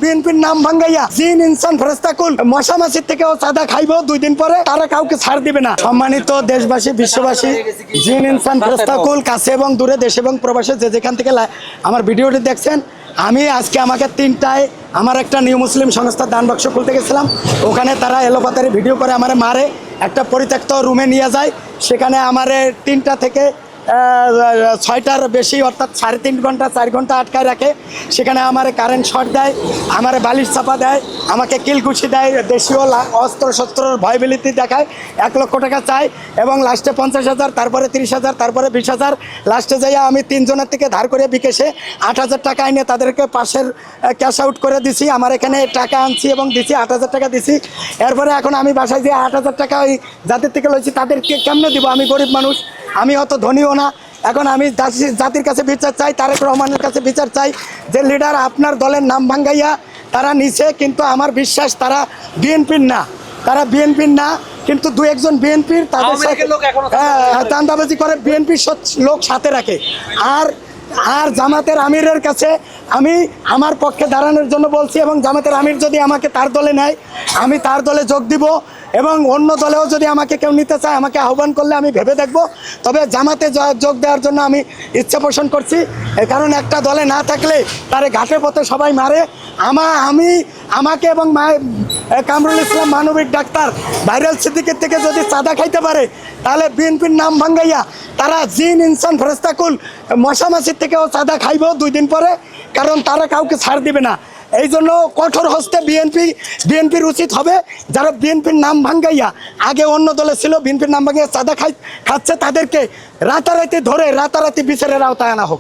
বিএনপির নাম ভাঙ্গাইয়া জিন ইনসান ফেরেশতাকুল মশা মাছির থেকেও চাঁদা খাইবো 2 দিন পরে, তারা কাউকে ছাড় দিবে না। সম্মানিত দেশবাসী, বিশ্ববাসী, জিন ইনসান ফেরেশতাকুল কাছে এবং দূরে, দেশ এবং প্রবাসে যে যেখান থেকে আমার ভিডিওটি দেখছেন, আমি আজকে আমাকে 3টায় আমার একটা নিউ মুসলিম সংস্থা দান বাক্স খুলতে গেছিলাম। ওখানে তারা এলোপাতারি ভিডিও করে আমারে মারে, একটা পরিত্যক্ত রুমে নিয়ে যায়। সেখানে আমারে 3টা থেকে 6টার বেশি অর্থাৎ 3.5 ঘন্টা 4 ঘন্টা আটকায় রাখে। সেখানে আমার কারেন্ট শর্ট দেয়, আমার বালিশ চাপা দেয়, আমাকে কিলকুশি দেয়, দেশীয় অস্ত্র শস্ত্রর ভয়ভীতি দেখায়। 1 লক্ষ টাকা চাই এবং লাস্টে 50,000, তারপরে 30,000, তারপরে 20,000। লাস্টে যাইয়া আমি 3 জনের থেকে ধার করে বিকেশে 8,000 টাকা এনে তাদেরকে পাশের ক্যাশ আউট করে দিছি। আমার এখানে টাকা আনছি এবং দিছি, 8,000 টাকা দিছি। এরপরে এখন আমি বাসায় যে 8,000 টাকা ওই যাদের থেকে লইছি তাদেরকে কেমনে দিব? আমি গরিব মানুষ, আমি অত ধনীও না। এখন আমি জাতির কাছে বিচার চাই, তারেক রহমানের কাছে বিচার চাই যে লিডার আপনার দলের নাম ভাঙ্গাইয়া তারা নিছে, কিন্তু আমার বিশ্বাস তারা বিএনপির না, তারা বিএনপির না, কিন্তু 2-1 জন বিএনপির তাদের সাথে চাঁদাবাজি করে, বিএনপির লোক সাথে রাখে। আর জামাতের আমিরের কাছে আমি আমার পক্ষে দাঁড়ানোর জন্য বলছি, এবং জামাতের আমির যদি আমাকে তার দলে নেয় আমি তার দলে যোগ দিব, এবং অন্য দলেও যদি আমাকে কেউ নিতে চায় আমাকে আহ্বান করলে আমি ভেবে দেখব। তবে জামাতে যোগ দেওয়ার জন্য আমি ইচ্ছা পোষণ করছি, কারণ একটা দলে না থাকলে তারে ঘাটে পথে সবাই মারে। আমাকে এবং কামরুল ইসলাম মানবিক ডাক্তার ভাইরাল সিদ্দিকের থেকে যদি চাঁদা খাইতে পারে, তাহলে বিএনপির নাম ভাঙ্গাইয়া তারা জিন ইনসান ফেরেশতাকুল মশা মাছির থেকেও চাঁদা খাইব 2 দিন পরে, কারণ তারা কাউকে ছাড় দিবে না। এই জন্য কঠোর হস্তে বিএনপির উচিত হবে, যারা বিএনপির নাম ভাঙ্গাইয়া আগে অন্য দলে ছিল, বিএনপির নাম ভাঙ্গাইয়া চাঁদা খাচ্ছে, তাদেরকে রাতারাতি ধরে রাতারাতি বিচারের আওতায় আনা হোক।